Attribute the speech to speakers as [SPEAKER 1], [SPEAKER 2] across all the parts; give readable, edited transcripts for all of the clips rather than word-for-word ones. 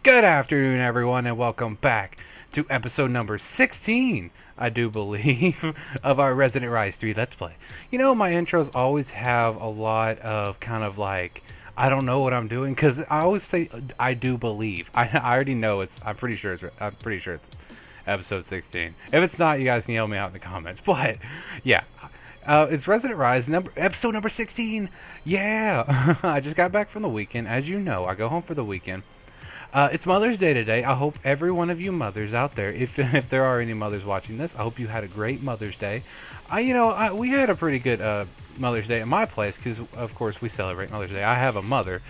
[SPEAKER 1] Good afternoon, everyone, and welcome back to episode number 16, I do believe, of our Resident Rise 3 Let's Play. You know, my intros always have a lot of kind of like, I don't know what I'm doing, because I always say, I do believe. I already know I'm pretty sure it's episode 16. If it's not, you guys can yell me out in the comments. But, yeah. It's Resident Rise, episode number 16. Yeah. I just got back from the weekend. As you know, I go home for the weekend. It's Mother's Day today. I hope every one of you mothers out there, if there are any mothers watching this, I hope you had a great Mother's Day. We had a pretty good Mother's Day at my place because, of course, we celebrate Mother's Day. I have a mother.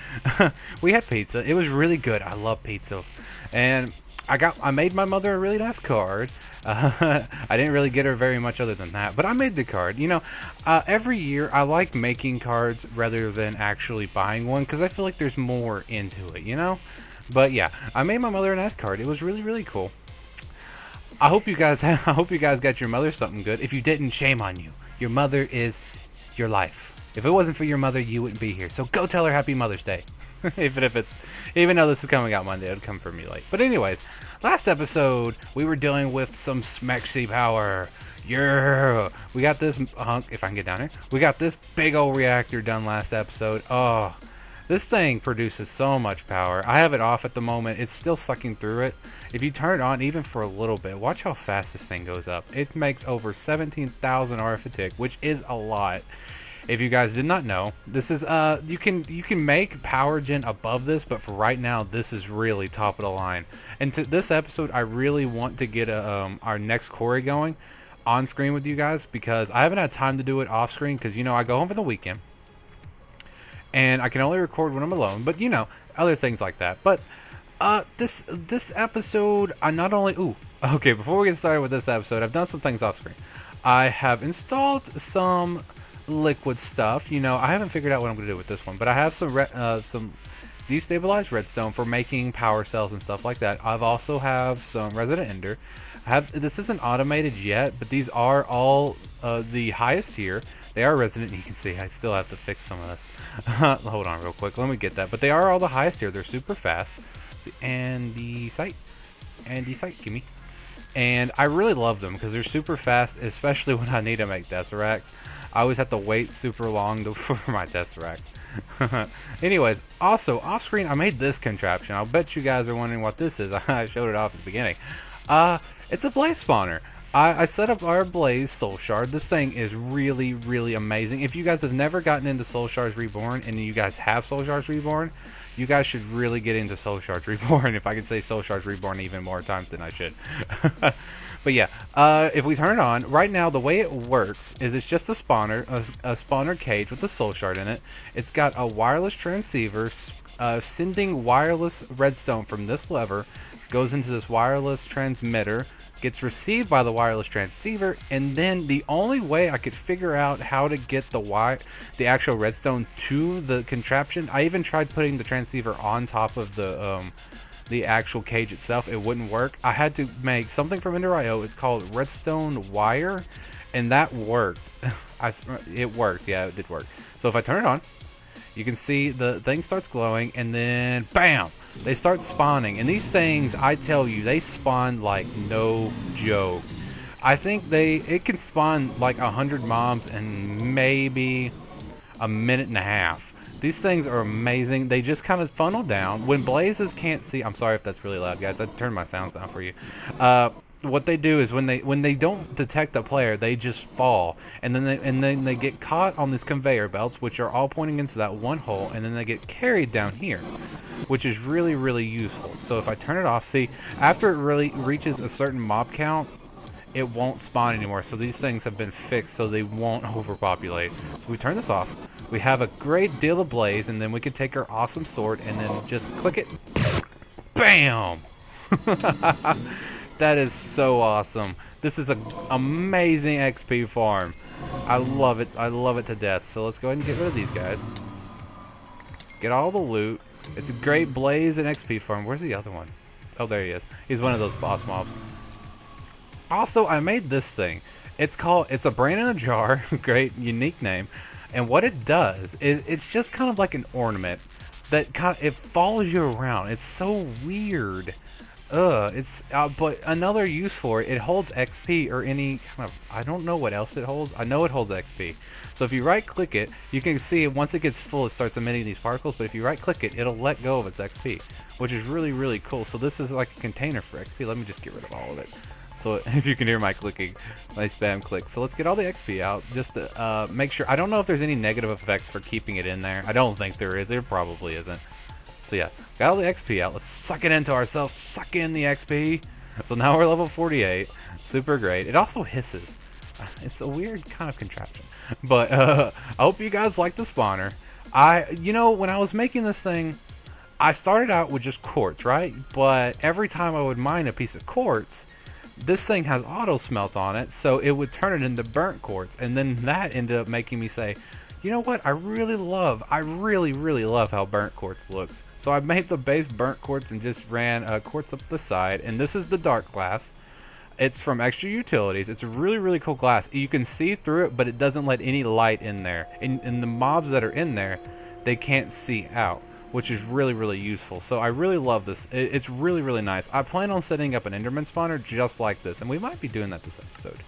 [SPEAKER 1] We had pizza. It was really good. I love pizza, and I made my mother a really nice card. I didn't really get her very much other than that, but I made the card. You know, every year I like making cards rather than actually buying one because I feel like there's more into it. You know. But yeah, I made my mother a nice card. It was really, really cool. I hope you guys got your mother something good. If you didn't, shame on you. Your mother is your life. If it wasn't for your mother, you wouldn't be here. So go tell her Happy Mother's Day. Even though this is coming out Monday, it'd come for me late. But anyways, last episode we were dealing with some Smexy power. Yeah, we got this hunk. If I can get down here, we got this big old reactor done last episode. Oh. This thing produces so much power. I have it off at the moment. It's still sucking through it. If you turn it on even for a little bit, watch how fast this thing goes up. It makes over 17,000 RF a tick, which is a lot. If you guys did not know, this is you can make power gen above this, but for right now, this is really top of the line. And to this episode, I really want to get our next Quarry going on screen with you guys because I haven't had time to do it off screen because, you know, I go home for the weekend. And I can only record when I'm alone, but you know, other things like that. But this episode, I not only okay, before we get started with this episode, I've done some things off screen. I have installed some liquid stuff. You know, I haven't figured out what I'm going to do with this one, but I have some destabilized redstone for making power cells and stuff like that. I've also have some Resident Ender. This isn't automated yet, but these are all the highest tier. They are Resident. You can see I still have to fix some of this. Hold on real quick. Let me get that. But they are all the highest here. They're super fast. See, and the site, gimme. And I really love them because they're super fast, especially when I need to make Tesseracts. I always have to wait super long for my Tesseracts. Anyways, also off screen, I made this contraption. I'll bet you guys are wondering what this is. I showed it off at the beginning. It's a blaze spawner. I set up our Blaze Soul Shard. This thing is really, really amazing. If you guys have never gotten into Soul Shards Reborn and you guys have Soul Shards Reborn, you guys should really get into Soul Shards Reborn. If I could say Soul Shards Reborn even more times than I should. But yeah, if we turn it on, right now the way it works is it's just a spawner, a spawner cage with a Soul Shard in it. It's got a wireless transceiver sending wireless redstone from this lever, goes into this wireless transmitter, gets received by the wireless transceiver, and then the only way I could figure out how to get the actual redstone to the contraption, I even tried putting the transceiver on top of the actual cage itself. It wouldn't work. I had to make something from Ender.io. It's called redstone wire, and that worked. It worked. Yeah, it did work. So if I turn it on, you can see the thing starts glowing, and then BAM! They start spawning. And these things, I tell you, they spawn like no joke. I think it can spawn like 100 mobs in maybe a minute and a half. These things are amazing. They just kind of funnel down. When blazes can't see, I'm sorry if that's really loud, guys. I turned my sounds down for you. What they do is when they don't detect the player, they just fall, and then they get caught on these conveyor belts, which are all pointing into that one hole, and then they get carried down here, which is really, really useful. So if I turn it off, see, after it really reaches a certain mob count, it won't spawn anymore. So these things have been fixed so they won't overpopulate. So we turn this off. We have a great deal of blaze, and then we can take our awesome sword and then just click it. Bam! That is so awesome. This is an amazing XP farm. I love it. I love it to death. So let's go ahead and get rid of these guys. Get all the loot. It's a great blaze and XP farm. Where's the other one? Oh, there he is. He's one of those boss mobs. Also, I made this thing. It's a brain in a jar. Great, unique name. And what it does is it's just kind of like an ornament. that it follows you around. It's so weird. It's but another use for it. It holds XP or any kind of, I don't know what else it holds. I know it holds XP. So if you right click it, you can see once it gets full, it starts emitting these particles. But if you right click it, it'll let go of its XP, which is really, really cool. So this is like a container for XP. Let me just get rid of all of it. So if you can hear my clicking, my spam click. So let's get all the XP out just to make sure. I don't know if there's any negative effects for keeping it in there. I don't think there is. There probably isn't. So yeah, got all the XP out. Let's suck it into ourselves. Suck in the XP. So now we're level 48. Super great. It also hisses. It's a weird kind of contraption. But I hope you guys like the spawner. You know, when I was making this thing, I started out with just quartz, right? But every time I would mine a piece of quartz, this thing has auto smelt on it, so it would turn it into burnt quartz. And then that ended up making me say, you know what, I really love how burnt quartz looks. So I made the base burnt quartz and just ran quartz up the side. And this is the dark glass. It's from Extra Utilities. It's a really cool glass. You can see through it, but it doesn't let any light in there. And the mobs that are in there, they can't see out, which is really useful. So I really love this. It's really nice. I plan on setting up an Enderman spawner just like this, and we might be doing that this episode.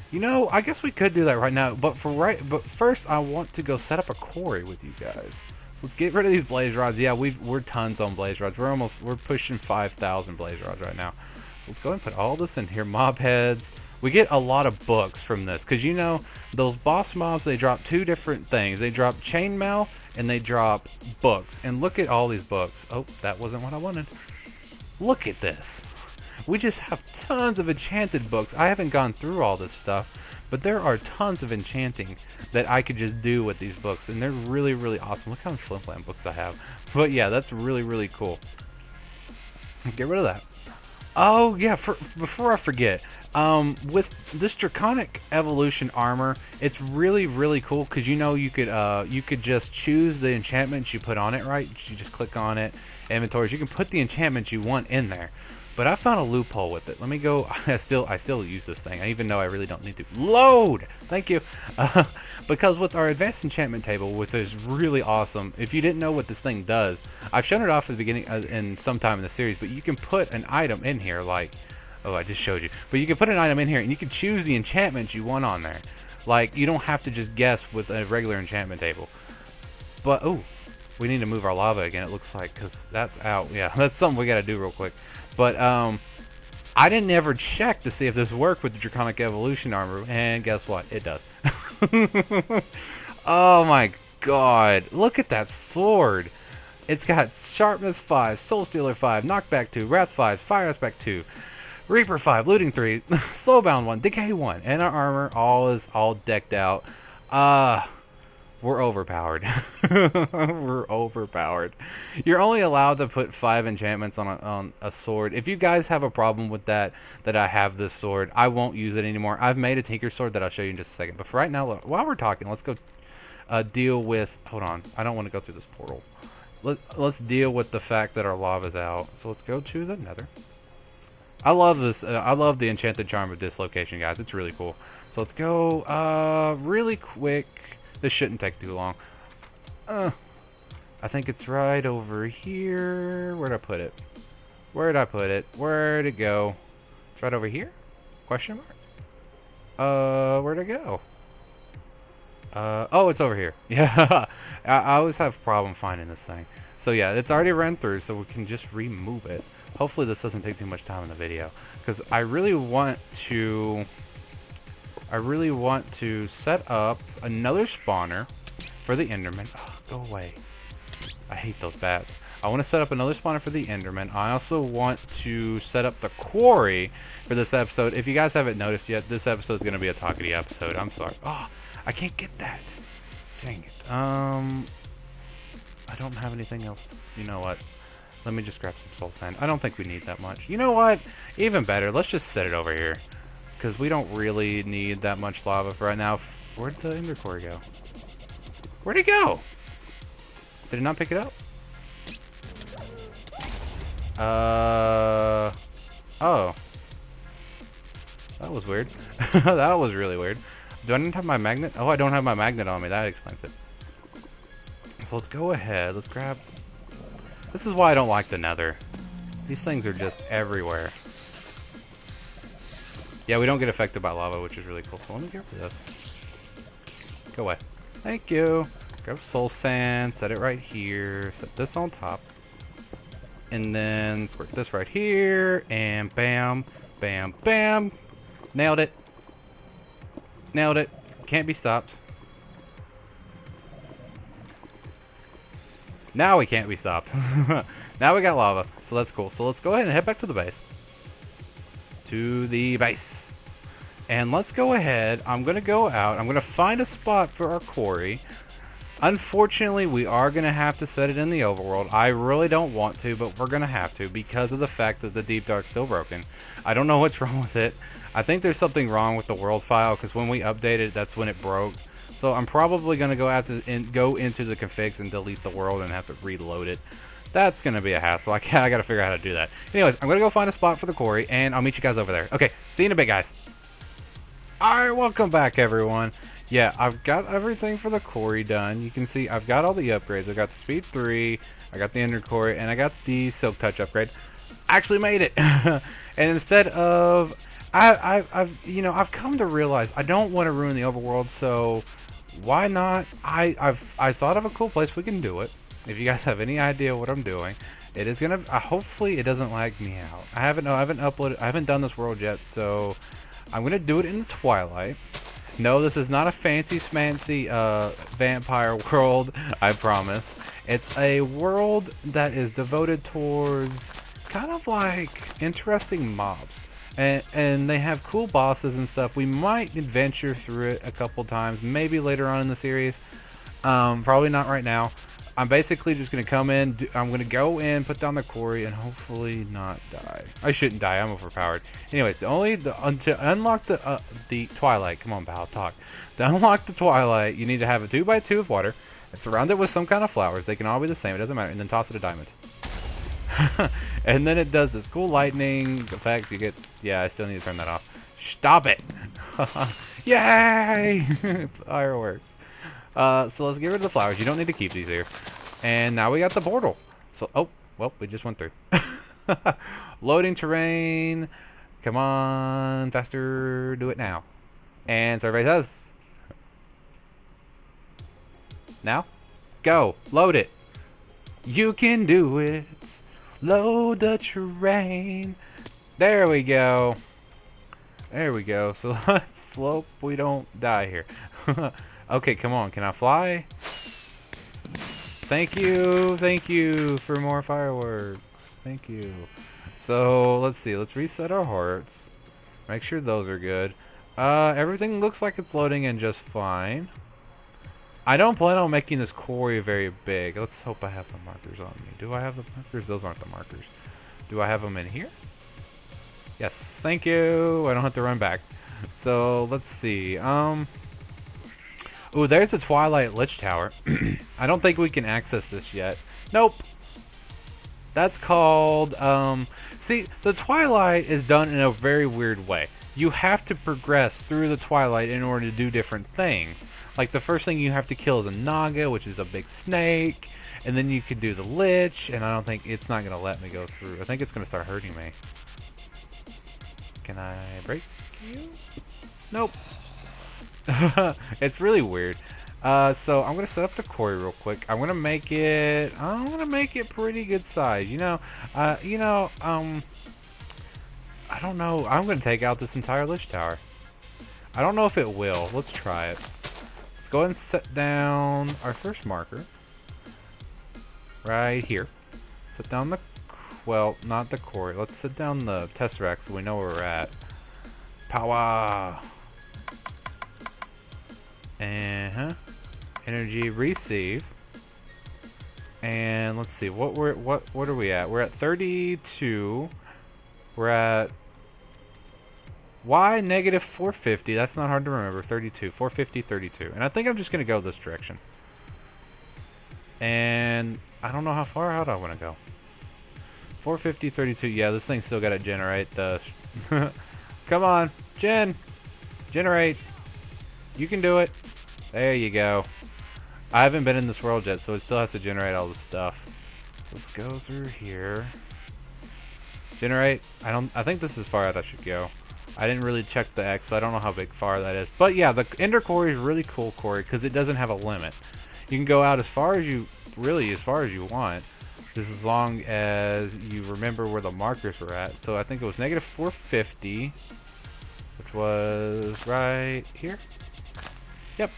[SPEAKER 1] You know, I guess we could do that right now, but first I want to go set up a quarry with you guys. So let's get rid of these blaze rods. Yeah, we're tons on blaze rods. We're pushing 5,000 blaze rods right now. So let's go ahead and put all this in here. Mob heads. We get a lot of books from this, because you know, those boss mobs, they drop two different things. They drop chainmail and they drop books. And look at all these books. Oh, that wasn't what I wanted. Look at this. We just have tons of enchanted books. I haven't gone through all this stuff, but there are tons of enchanting that I could just do with these books, and they're really awesome. Look how many flimflam books I have. But yeah, that's really cool. Get rid of that. Oh yeah, before I forget, with this draconic evolution armor, it's really cool, because you know, you could just choose the enchantments you put on it, right? You just click on it, inventories. You can put the enchantments you want in there. But I found a loophole with it. Let me go. I still use this thing, even though I really don't need to. Load! Thank you. Because with our advanced enchantment table, which is really awesome, if you didn't know what this thing does, I've shown it off at the beginning in sometime in the series, but you can put an item in here like, oh, I just showed you. But you can put an item in here, and you can choose the enchantments you want on there. Like, you don't have to just guess with a regular enchantment table. But, oh, we need to move our lava again, it looks like, because that's out. Yeah, that's something we got to do real quick. But I didn't ever check to see if this worked with the Draconic Evolution armor, and guess what? It does. Oh my god. Look at that sword. It's got Sharpness 5, Soul Stealer 5, Knockback 2, Wrath 5, Fire Aspect 2, Reaper 5, Looting 3, Slowbound 1, Decay 1, and our armor is all decked out. We're overpowered. We're overpowered. You're only allowed to put 5 enchantments on a sword. If you guys have a problem with that I have this sword, I won't use it anymore. I've made a Tinker sword that I'll show you in just a second. But for right now, look, while we're talking, let's go deal with... Hold on. I don't want to go through this portal. Let's deal with the fact that our lava's out. So let's go to the nether. I love this. I love the enchanted charm of dislocation, guys. It's really cool. So let's go really quick. This shouldn't take too long. I think it's right over here. Where'd I put it? Where'd I put it? Where'd it go? It's right over here? Question mark? Where'd it go? Oh, it's over here. Yeah. I always have a problem finding this thing. So yeah, it's already run through, so we can just remove it. Hopefully this doesn't take too much time in the video, because I really want to set up another spawner for the Enderman. Oh, go away. I hate those bats. I want to set up another spawner for the Enderman. I also want to set up the quarry for this episode. If you guys haven't noticed yet, this episode is going to be a talkity episode. I'm sorry. Oh, I can't get that. Dang it. I don't have anything else. You know what? Let me just grab some soul sand. I don't think we need that much. You know what? Even better. Let's just set it over here, because we don't really need that much lava for right now. Where'd the ender core go? Where'd it go? Did it not pick it up? Oh. That was weird. That was really weird. Do I not have my magnet? Oh, I don't have my magnet on me. That explains it. So let's go ahead. Let's grab... This is why I don't like the nether. These things are just everywhere. Yeah, we don't get affected by lava, which is really cool. So let me get rid of this. Go away. Thank you. Grab soul sand. Set it right here. Set this on top. And then squirt this right here. And bam. Bam. Bam. Nailed it. Nailed it. Can't be stopped. Now we can't be stopped. Now we got lava. So that's cool. So let's go ahead and head back to the base. To the base. And let's go ahead. I'm going to go out. I'm going to find a spot for our quarry. Unfortunately, we are going to have to set it in the overworld. I really don't want to, but we're going to have to because of the fact that the Deep Dark's still broken. I don't know what's wrong with it. I think there's something wrong with the world file because when we updated, that's when it broke. So I'm probably going to go into the configs and delete the world and have to reload it. That's going to be a hassle. I got to figure out how to do that. Anyways, I'm going to go find a spot for the quarry, and I'll meet you guys over there. Okay, see you in a bit, guys. Alright, welcome back, everyone. Yeah, I've got everything for the quarry done. You can see I've got all the upgrades. I got the speed 3, I got the ender core, and I got the silk touch upgrade. Actually made it. And instead of... I've come to realize I don't want to ruin the overworld, so why not? I thought of a cool place we can do it. If you guys have any idea what I'm doing, it is gonna hopefully it doesn't lag me out. I haven't done this world yet, so I'm gonna do it in the twilight. No, this is not a fancy schmancy vampire world, I promise. It's a world that is devoted towards kind of like interesting mobs. And they have cool bosses and stuff. We might adventure through it a couple times, maybe later on in the series. Probably not right now. I'm basically just going to come in, I'm going to go in, put down the quarry, and hopefully not die. I shouldn't die, I'm overpowered. Anyways, to unlock the twilight, come on pal, talk. To unlock the twilight, you need to have a 2x2 of water, and surround it with some kind of flowers. They can all be the same, it doesn't matter, and then toss it a diamond. And then it does this cool lightning effect. You get... Yeah, I still need to turn that off. Stop it! Yay! Fireworks. So let's get rid of the flowers. You don't need to keep these here. And now we got the portal. So, oh, well, we just went through. Loading terrain. Come on, faster. Do it now. And so everybody says. Now, go. Load it. You can do it. Load the terrain. There we go. There we go. So let's slope. We don't die here. Okay, come on. Can I fly? Thank you. Thank you for more fireworks. Thank you. So let's see. Let's reset our hearts. Make sure those are good. Everything looks like it's loading in just fine. I don't plan on making this quarry very big. Let's hope I have the markers on me. Do I have the markers? Those aren't the markers. Do I have them in here? Yes, thank you. I don't have to run back. So, let's see. Ooh, there's a Twilight Lich Tower. I don't think we can access this yet. Nope. That's called, see, the Twilight is done in a very weird way. You have to progress through the Twilight in order to do different things. Like, the first thing you have to kill is a Naga, which is a big snake. And then you could do the Lich, and I don't think it's not going to let me go through. I think it's going to start hurting me. Can I break you? Nope. It's really weird. So I'm going to set up the quarry real quick. I'm going to make it pretty good size. I don't know. I'm going to take out this entire Lich Tower. I don't know if it will. Let's try it. Let's go ahead and set down our first marker. Right here. Set down the... Well, not the quarry. Let's set down the Tesseract so we know where we're at. Power! And... Energy receive. And let's see. What are we at? We're at 32. We're at... Y negative 450. That's not hard to remember. 32. 450, 32. And I think I'm just going to go this direction. And I don't know how far out I want to go. 450, 32. Yeah, this thing's still got to generate the... Come on. Generate. You can do it. There you go. I haven't been in this world yet, so it still has to generate all the stuff. So let's go through here. Generate. I think this is as far as I should go. I didn't really check the X, so I don't know how big far that is. But yeah, the Ender Quarry is really cool quarry because it doesn't have a limit. You can go out as far as you want. Just as long as you remember where the markers were at. So I think it was negative 450, which was right here. Yep.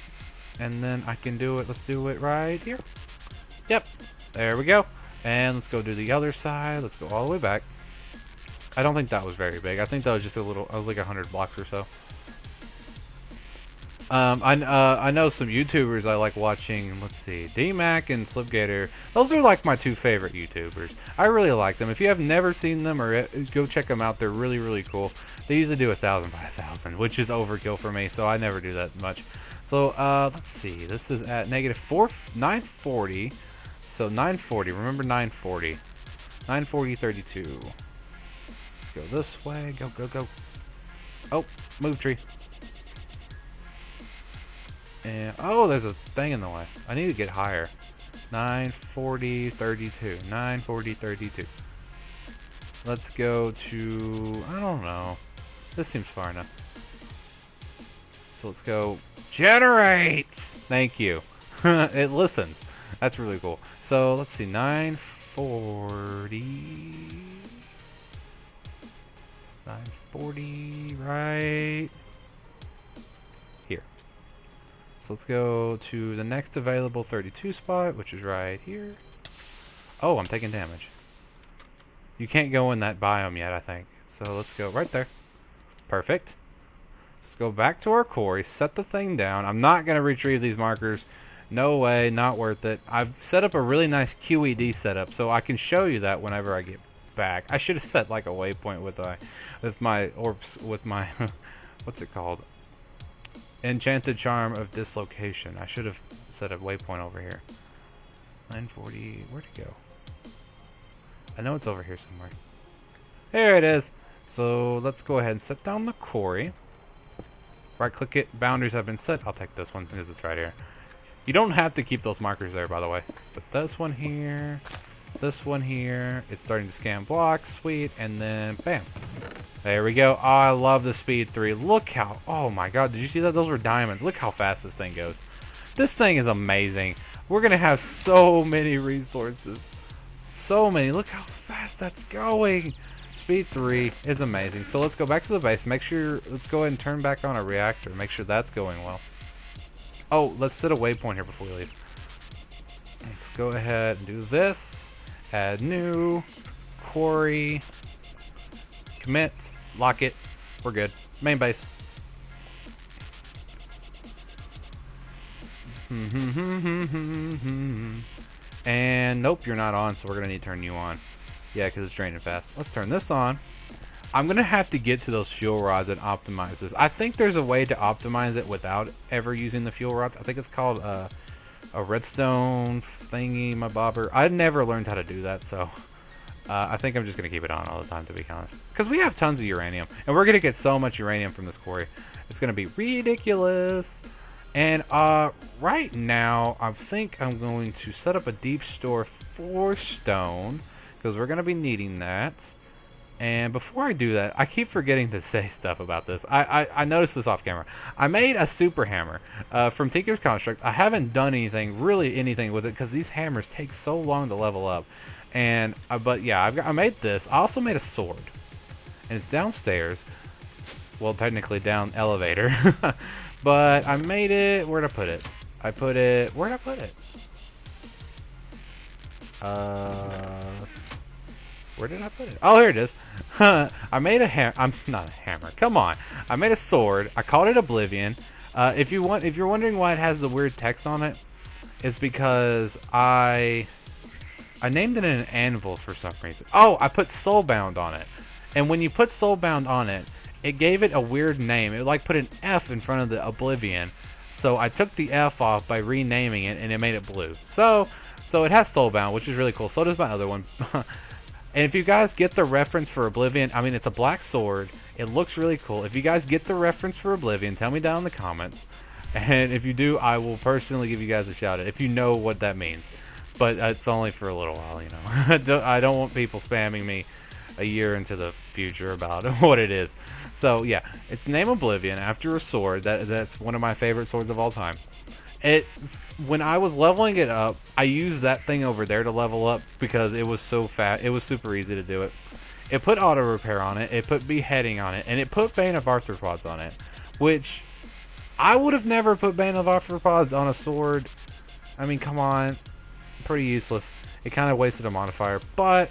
[SPEAKER 1] And then I can do it. Let's do it right here. Yep. There we go. And let's go do the other side. Let's go all the way back. I don't think that was very big. I think that was just a little, like 100 blocks or so. I know some YouTubers I like watching. Let's see, D-Mac and Slipgator. Those are like my two favorite YouTubers. I really like them. If you have never seen them, or go check them out, they're really, really cool. They usually do 1,000 by 1,000, which is overkill for me, so I never do that much. So let's see. This is at negative 940. So 940. Remember 940. 940, 32. Let's go this way. Go, go, go. Oh, move tree. And oh, there's a thing in the way. I need to get higher. 940, 32. 940, 32. Let's go to, I don't know. This seems far enough. So let's go generate. Thank you. It listens. That's really cool. So let's see, 940. 940 right here. So let's go to the next available 32 spot, which is right here. Oh, I'm taking damage. You can't go in that biome yet, I think. So let's go right there. Perfect. Let's go back to our quarry, set the thing down. I'm not going to retrieve these markers. No way, not worth it. I've set up a really nice QED setup, so I can show you that whenever I get back. I should have set like a waypoint with my orbs, with my what's it called? Enchanted Charm of Dislocation. I should have set a waypoint over here. 940, where'd it go? I know it's over here somewhere. There it is. So let's go ahead and set down the quarry. Right click it, boundaries have been set. I'll take this one because it's right here. You don't have to keep those markers there, by the way. But this one here, this one here. It's starting to scan blocks, sweet, and then bam. There we go. Oh, I love the speed 3. Look how, oh my god, did you see that? Those were diamonds. Look how fast this thing goes. This thing is amazing. We're going to have so many resources. So many. Look how fast that's going. Speed 3 is amazing. So let's go back to the base. Make sure, let's go ahead and turn back on a reactor. Make sure that's going well. Oh, let's set a waypoint here before we leave. Let's go ahead and do this. Add new. Quarry. Commit. Lock it. We're good. Main base. And nope, you're not on, so we're going to need to turn you on. Yeah, because it's draining fast. Let's turn this on. I'm going to have to get to those fuel rods and optimize this. I think there's a way to optimize it without ever using the fuel rods. I think it's called a redstone thingy, my bobber. I never learned how to do that, so I think I'm just going to keep it on all the time, to be honest. Because we have tons of uranium, and we're going to get so much uranium from this quarry. It's going to be ridiculous. And right now, I think I'm going to set up a deep store for stone, because we're going to be needing that. And before I do that, I keep forgetting to say stuff about this. I noticed this off camera. I made a super hammer from Tinker's Construct. I haven't done anything with it because these hammers take so long to level up. And but yeah, I made this. I also made a sword, and it's downstairs. Well, technically down elevator, but I made it. Where'd I put it? Where'd I put it? Where did I put it? Oh, here it is. I made a hammer. I'm not a hammer. Come on. I made a sword. I called it Oblivion. If you're wondering why it has the weird text on it, it's because I named it an anvil for some reason. Oh, I put Soulbound on it. And when you put Soulbound on it, it gave it a weird name. It like put an F in front of the Oblivion. So I took the F off by renaming it, and it made it blue. So it has Soulbound, which is really cool. So does my other one. And if you guys get the reference for Oblivion, I mean, it's a black sword. It looks really cool. If you guys get the reference for Oblivion, tell me down in the comments. And if you do, I will personally give you guys a shout out if you know what that means. But it's only for a little while, you know. I don't want people spamming me a year into the future about what it is. So yeah, it's named Oblivion after a sword. That's one of my favorite swords of all time. It When I was leveling it up, I used that thing over there to level up because it was so fast. It was super easy to do it. It put auto repair on it. It put beheading on it, and it put Bane of Arthropods on it, which I would have never put Bane of Arthropods on a sword. I mean, come on, pretty useless. It kind of wasted a modifier, but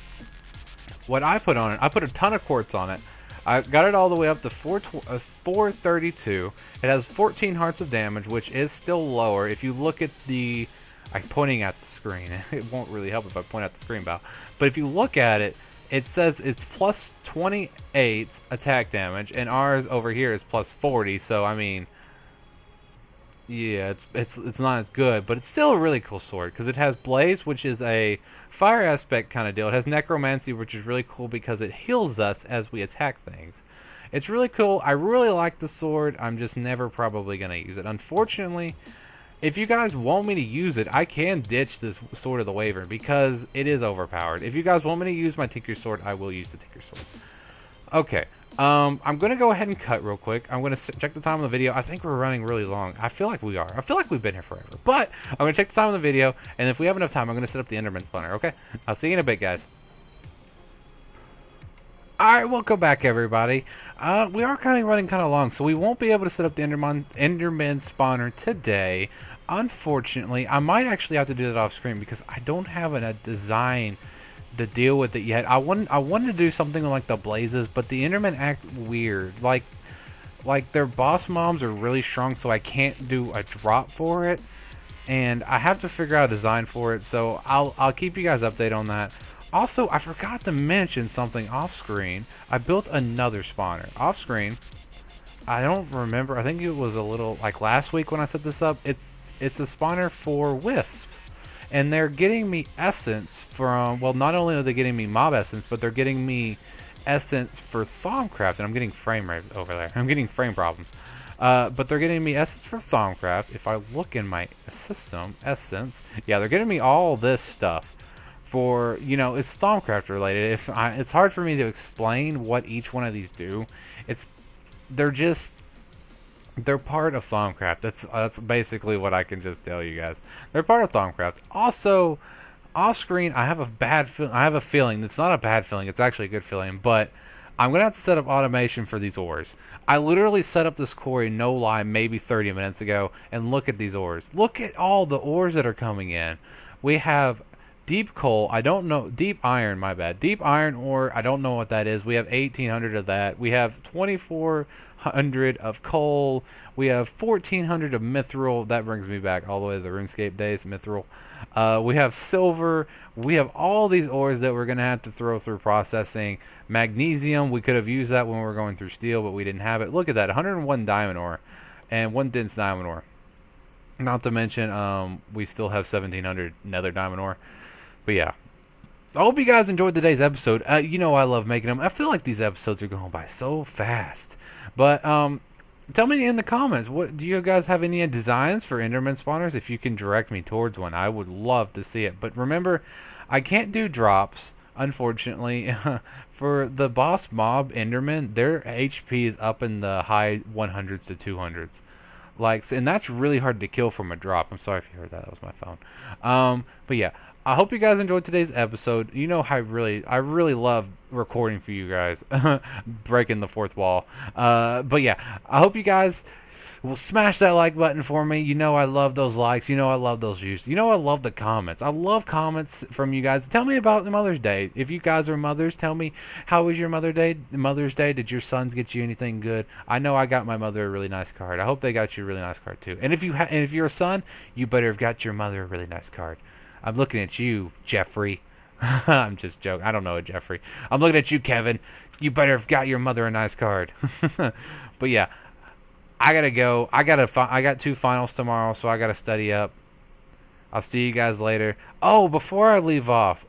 [SPEAKER 1] what I put on it, I put a ton of quartz on it. I got it all the way up to 432. It has 14 hearts of damage, which is still lower. If you look at the... I'm pointing at the screen. It won't really help if I point at the screen, Bow. But if you look at it, it says it's plus 28 attack damage, and ours over here is plus 40. So, I mean... yeah, it's not as good, but it's still a really cool sword because it has Blaze, which is a fire aspect kind of deal. It has Necromancy, which is really cool because it heals us as we attack things. It's really cool. I really like the sword. I'm just never probably going to use it. Unfortunately, if you guys want me to use it, I can ditch this Sword of the Wyvern because it is overpowered. If you guys want me to use my Tinker Sword, I will use the Tinker Sword. Okay. I'm going to go ahead and cut real quick. I'm going to check the time of the video. I think we're running really long. I feel like we are. I feel like we've been here forever. But I'm going to check the time of the video, and if we have enough time, I'm going to set up the Enderman spawner, okay? I'll see you in a bit, guys. Alright, welcome back, everybody. We are running kind of long, so we won't be able to set up the Enderman spawner today. Unfortunately, I might actually have to do that off screen because I don't have a design to deal with it yet. I wanted to do something like the blazes, but the Endermen act weird. Like their boss mobs are really strong, so I can't do a drop for it, and I have to figure out a design for it. So I'll keep you guys updated on that. Also, I forgot to mention something off screen. I built another spawner off screen. I don't remember. I think it was a little like last week when I set this up. It's a spawner for wisps. And they're getting me essence from, well, not only are they getting me mob essence, but they're getting me essence for Thaumcraft. And I'm getting frame rate over there. I'm getting frame problems. But they're getting me essence for Thaumcraft. If I look in my system, essence, yeah, they're getting me all this stuff for, you know, it's Thaumcraft related. It's hard for me to explain what each one of these do. They're part of Thaumcraft. That's basically what I can just tell you guys. They're part of Thaumcraft. Also, off screen, I have a feeling. It's not a bad feeling. It's actually a good feeling. But I'm gonna have to set up automation for these ores. I literally set up this quarry, no lie, maybe 30 minutes ago, and look at these ores. Look at all the ores that are coming in. We have deep coal. I don't know. Deep iron. My bad. Deep iron ore. I don't know what that is. We have 1,800 of that. We have 2,400 of coal. We have 1,400 of mithril. That brings me back all the way to the RuneScape days. Mithril. We have silver. We have all these ores that we're going to have to throw through processing. Magnesium. We could have used that when we were going through steel, but we didn't have it. Look at that. 101 diamond ore and 1 dense diamond ore. Not to mention, we still have 1,700 nether diamond ore. But yeah, I hope you guys enjoyed today's episode. You know I love making them. I feel like these episodes are going by so fast. But tell me in the comments, what do you guys have any designs for Enderman spawners? If you can direct me towards one, I would love to see it. But remember, I can't do drops, unfortunately. For the boss mob Enderman, their HP is up in the high 100s to 200s. And that's really hard to kill from a drop. I'm sorry if you heard that. That was my phone. But yeah. I hope you guys enjoyed today's episode. You know how I really love recording for you guys, breaking the fourth wall. But yeah, I hope you guys will smash that like button for me. You know I love those likes. You know I love those views. You know I love the comments. I love comments from you guys. Tell me about the Mother's Day. If you guys are mothers, tell me, how was your Mother's Day? Did your sons get you anything good? I know I got my mother a really nice card. I hope they got you a really nice card too. And if you're a son, you better have got your mother a really nice card. I'm looking at you, Jeffrey. I'm just joking. I don't know a Jeffrey. I'm looking at you, Kevin. You better have got your mother a nice card. But yeah, I gotta go. I got 2 finals tomorrow, so I gotta study up. I'll see you guys later. Oh, before I leave off,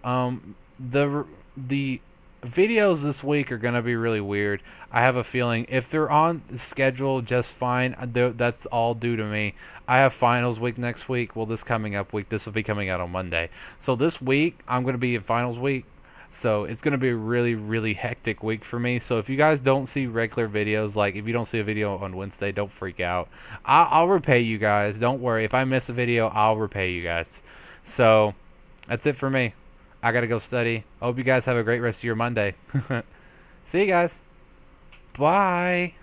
[SPEAKER 1] the videos this week are going to be really weird. I have a feeling if they're on schedule just fine, that's all due to me. I have finals week next week. Well, this coming up week, this will be coming out on Monday. So this week, I'm going to be in finals week. So it's going to be a really, really hectic week for me. So if you guys don't see regular videos, like if you don't see a video on Wednesday, don't freak out. I'll repay you guys. Don't worry. If I miss a video, I'll repay you guys. So that's it for me. I got to go study. I hope you guys have a great rest of your Monday. See you guys. Bye.